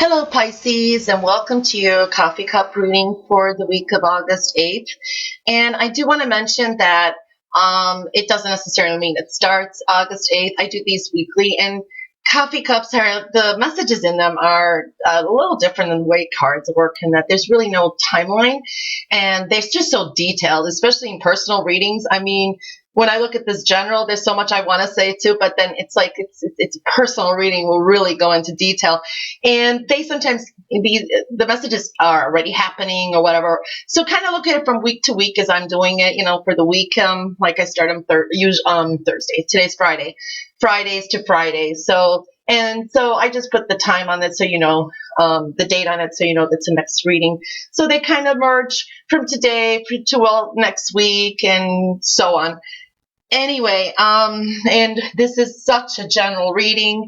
Hello, Pisces, and welcome to your coffee cup reading for the week of August 8th. And I do want to mention that it doesn't necessarily mean it starts August 8th. I do these weekly, and coffee cups the messages in them are a little different than the way cards work, in that there's really no timeline, and they're just so detailed, especially in personal readings. I mean, when I look at this general, there's so much I want to say too, but then it's a personal reading will really go into detail. And they sometimes, the messages are already happening or whatever. So kind of look at it from week to week as I'm doing it, for the week. Like I start on Thursday. Today's Friday. Fridays to Fridays. So I just put the time on it so the date on it so that's the next reading. So they kind of merge from today to next week and so on. Anyway, and this is such a general reading.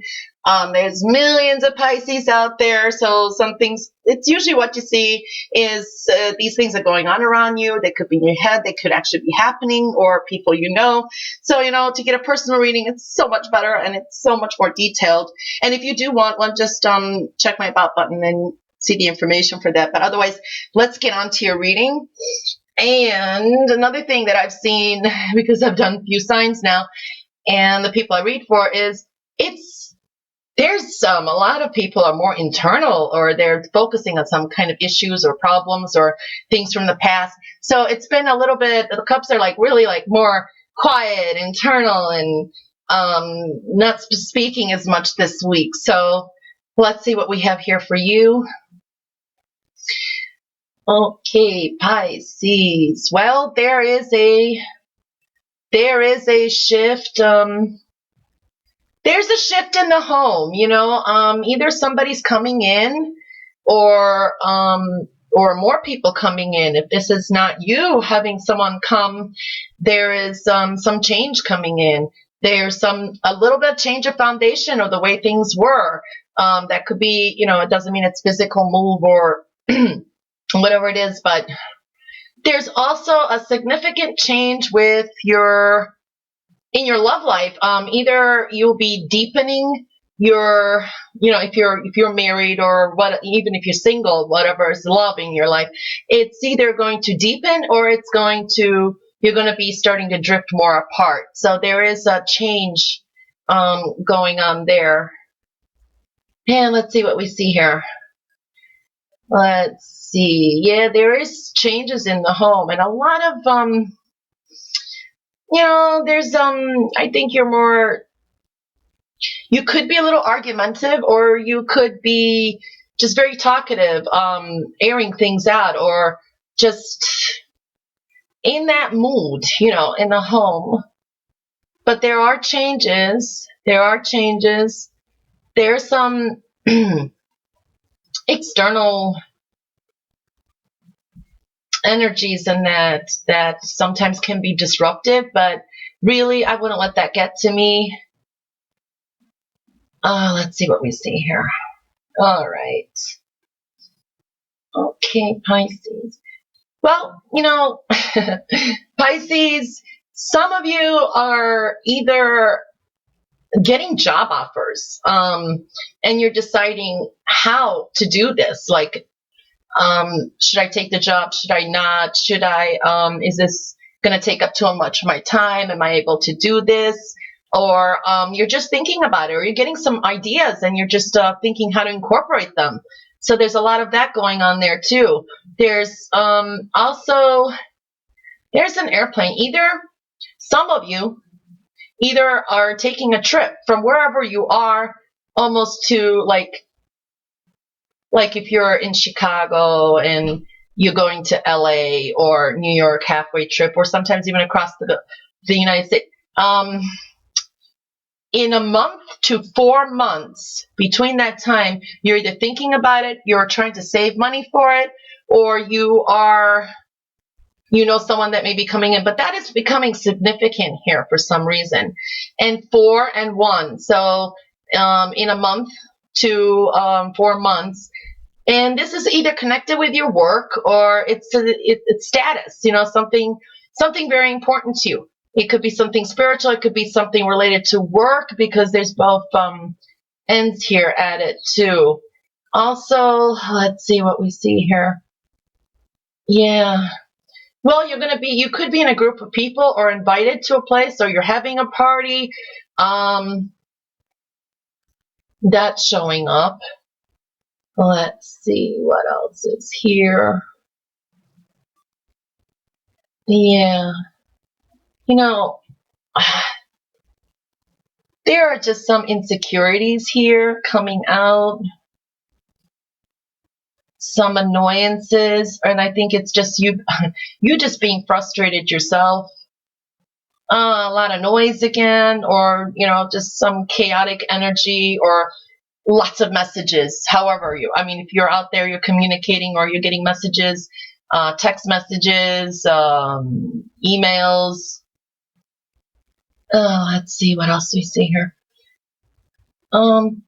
There's millions of Pisces out there, so some things, it's usually what you see is these things are going on around you. They could be in your head, they could actually be happening, or people you know. So, to get a personal reading, it's so much better and it's so much more detailed. And if you do want one, just check my About button and see the information for that. But otherwise, let's get on to your reading. And another thing that I've seen, because I've done a few signs now, and the people I read for is there's a lot of people are more internal, or they're focusing on some kind of issues or problems or things from the past. So it's been a little bit, the cups are really more quiet, internal, and not speaking as much this week. So let's see what we have here for you. Okay, Pisces. Well, there is a shift. There's a shift in the home. Either somebody's coming in, or more people coming in. If this is not you having someone come, there is some change coming in. There's a little bit of change of foundation of the way things were. That could be, it doesn't mean it's physical move or whatever it is, but there's also a significant change in your love life. Either you'll be deepening your, if you're married, or even if you're single, whatever is love in your life, it's either going to deepen or you're going to be starting to drift more apart. So there is a change going on there. And let's see what we see here. Let's see. Yeah, there is changes in the home, and a lot of there's I think you could be a little argumentative, or you could be just very talkative, airing things out, or just in that mood, in the home. But there are changes. There's some external energies in that sometimes can be disruptive, but really I wouldn't let that get to me. Let's see what we see here. All right. Okay, Pisces. Well, Pisces, some of you are either getting job offers, and you're deciding how to do this. Like, should I take the job? Should I not? Should I, is this going to take up too much of my time? Am I able to do this? Or you're just thinking about it, or you're getting some ideas and you're just thinking how to incorporate them. So there's a lot of that going on there too. There's also, there's an airplane. Some of you either are taking a trip from wherever you are, almost to like if you're in Chicago and you're going to LA or New York, halfway trip, or sometimes even across the United States. In a month to 4 months, between that time, you're either thinking about it, you're trying to save money for it, or you are, someone that may be coming in. But that is becoming significant here for some reason. And 4 and 1. So in a month to 4 months. And this is either connected with your work, or it's status, something very important to you. It could be something spiritual. It could be something related to work, because there's both ends here at it too. Also, let's see what we see here. Yeah. Well, you could be in a group of people or invited to a place, or you're having a party. Um, that's showing up. Let's see what else is here. Yeah. You know, there are just some insecurities here coming out, some annoyances, and I think it's just you, you just being frustrated yourself. A lot of noise again, or just some chaotic energy, or lots of messages. However, I mean, if you're out there, you're communicating, or you're getting messages, text messages, emails. Let's see what else we see here. Um,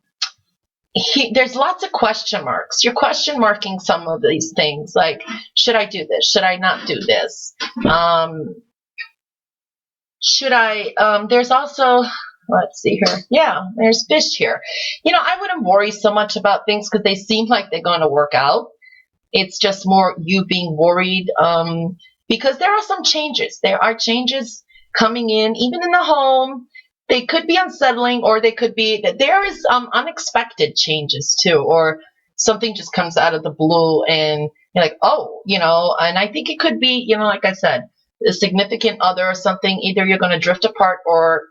there's lots of question marks. You're question marking some of these things, like, should I do this? Should I not do this? Should I? There's also, let's see here. Yeah, there's fish here. I wouldn't worry so much about things because they seem like they're going to work out. It's just more you being worried, because there are some changes. There are changes coming in, even in the home. They could be unsettling, or they could be that there is unexpected changes too, or something just comes out of the blue, and you're like, oh, and I think it could be, like I said, a significant other or something. Either you're going to drift apart or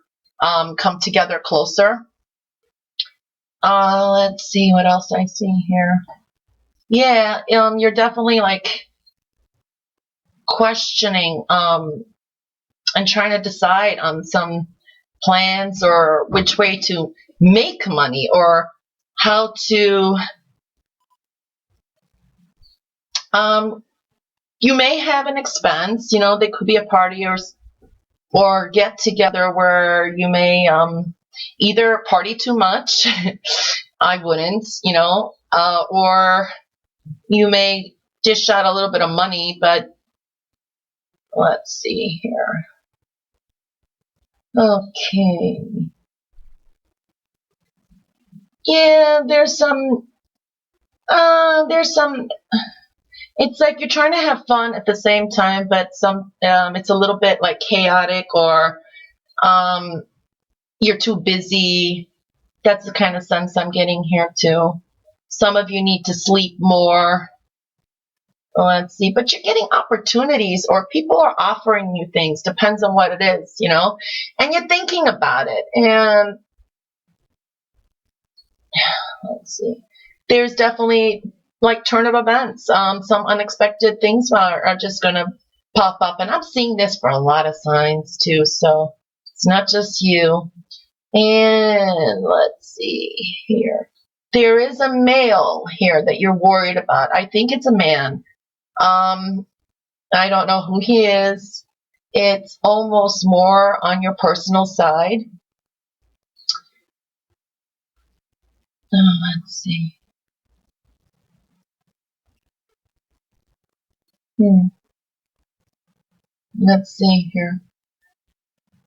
come together closer. Let's see what else I see here. Yeah, you're definitely like questioning and trying to decide on some plans, or which way to make money, or how to you may have an expense. There could be a party or get together where you may either party too much. I wouldn't, or you may dish out a little bit of money, but let's see here. Okay. Yeah, there's some, it's like you're trying to have fun at the same time, but it's a little bit like chaotic, or you're too busy. That's the kind of sense I'm getting here too. Some of you need to sleep more. Let's see, but you're getting opportunities, or people are offering you things, depends on what it is, and you're thinking about it. And let's see, there's definitely like turn of events. Some unexpected things are just going to pop up, and I'm seeing this for a lot of signs too, so it's not just you. And let's see here. There is a male here that you're worried about. I think it's a man. I don't know who he is. It's almost more on your personal side. Let's see. Let's see here.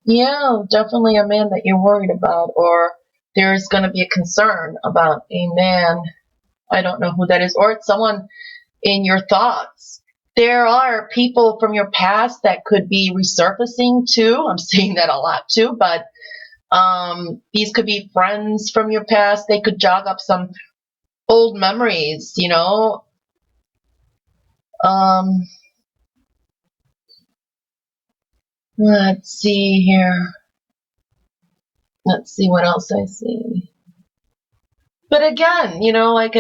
Yeah, definitely a man that you're worried about, or there's going to be a concern about a man. I don't know who that is, or it's someone in your thoughts. There are people from your past that could be resurfacing too. I'm seeing that a lot too, but these could be friends from your past. They could jog up some old memories, Um, let's see here. Let's see what else I see. But again, like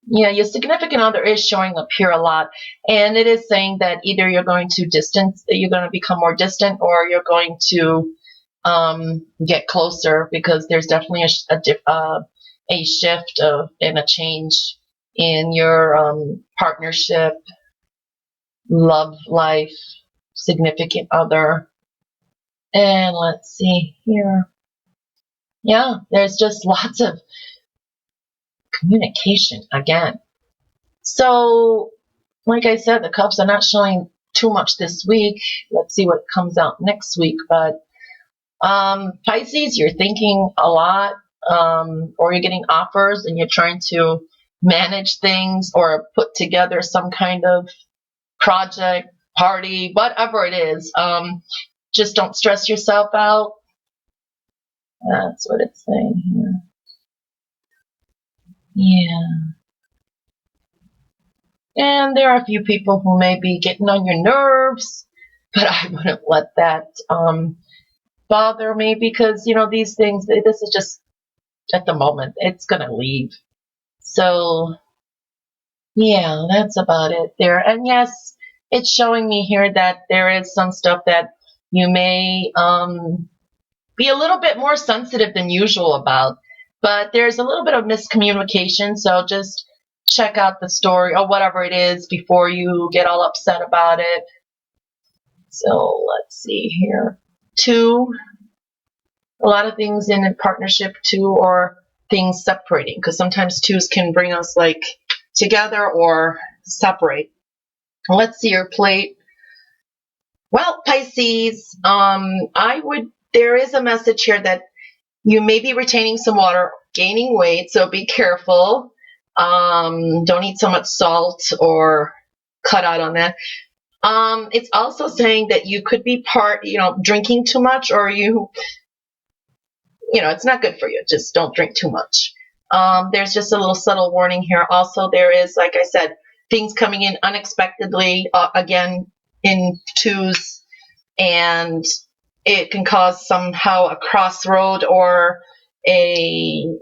yeah, your significant other is showing up here a lot, and it is saying that either you're going to become more distant, or you're going to get closer, because there's definitely a shift and a change in your partnership, love life, significant other. And let's see here. Yeah, there's just lots of communication again. So, like I said, the cups are not showing too much this week. Let's see what comes out next week. But Pisces, you're thinking a lot. or you're getting offers and you're trying to manage things or put together some kind of project, party, whatever it is. Just don't stress yourself out. That's what it's saying here. Yeah. And there are a few people who may be getting on your nerves, but I wouldn't let that bother me because, these things, this is just at the moment, it's going to leave. So, yeah, that's about it there. And yes, it's showing me here that there is some stuff that you may be a little bit more sensitive than usual about, but there's a little bit of miscommunication. So just check out the story or whatever it is before you get all upset about it. So let's see here. 2, a lot of things in a partnership, 2, or things separating, because sometimes 2s can bring us like together or separate. Let's see your plate. Well, Pisces, there is a message here that you may be retaining some water, gaining weight, so be careful. Don't eat so much salt or cut out on that. It's also saying that you could be drinking too much, or it's not good for you. Just don't drink too much. There's just a little subtle warning here. Also, there is, like I said, things coming in unexpectedly, again, in 2s, and it can cause somehow a crossroad or a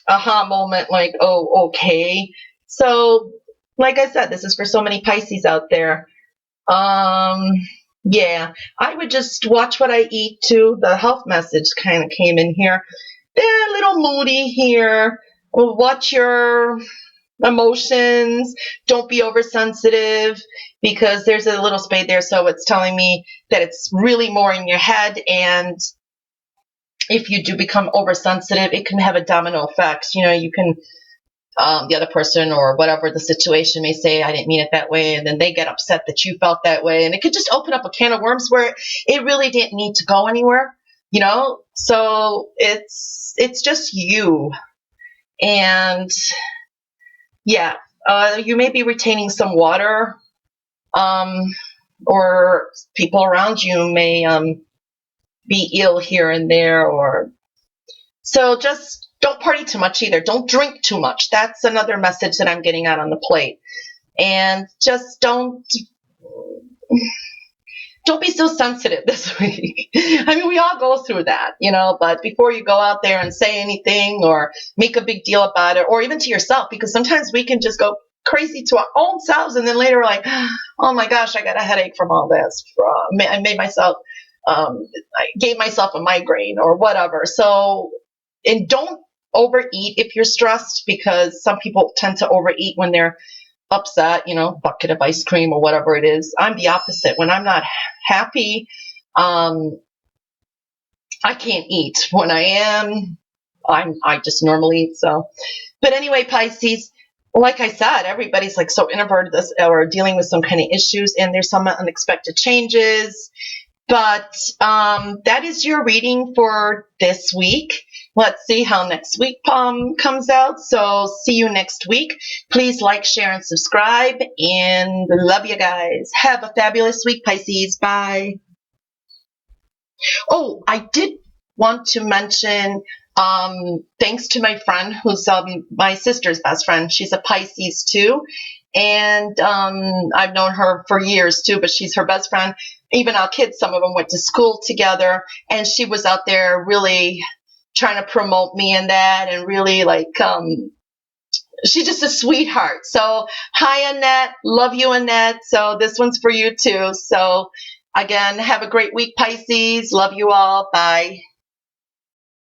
aha moment, like, oh, okay. So, like I said, this is for so many Pisces out there. Yeah, I would just watch what I eat too. The health message kind of came in here. They're a little moody here. Watch your emotions. Don't be oversensitive, because there's a little spade there. So it's telling me that it's really more in your head. And if you do become oversensitive, it can have a domino effect. You can, the other person or whatever the situation may say, I didn't mean it that way. And then they get upset that you felt that way. And it could just open up a can of worms where it really didn't need to go anywhere, So it's just you. And yeah, you may be retaining some water, or people around you may be ill here and there, so just don't party too much either. Don't drink too much. That's another message that I'm getting out on the plate. And just don't be so sensitive this week. I mean, we all go through that, but before you go out there and say anything or make a big deal about it, or even to yourself, because sometimes we can just go crazy to our own selves, and then later we're like, oh my gosh, I got a headache from all this. I gave myself a migraine or whatever. So, and don't overeat if you're stressed, because some people tend to overeat when they're upset, bucket of ice cream or whatever it is. I'm the opposite. When I'm not happy, I can't eat. When I am, I just normally eat. So, but anyway, Pisces, like I said, everybody's like so introverted or dealing with some kind of issues, and there's some unexpected changes. But that is your reading for this week. Let's see how next week comes out. So see you next week. Please like, share, and subscribe. And love you guys. Have a fabulous week, Pisces. Bye. Oh, I did want to mention, thanks to my friend who's my sister's best friend. She's a Pisces too. And I've known her for years too, but she's her best friend. Even our kids, some of them went to school together, and she was out there really trying to promote me in that, and really she's just a sweetheart. So hi, Annette. Love you, Annette. So this one's for you too. So again, have a great week, Pisces. Love you all. Bye.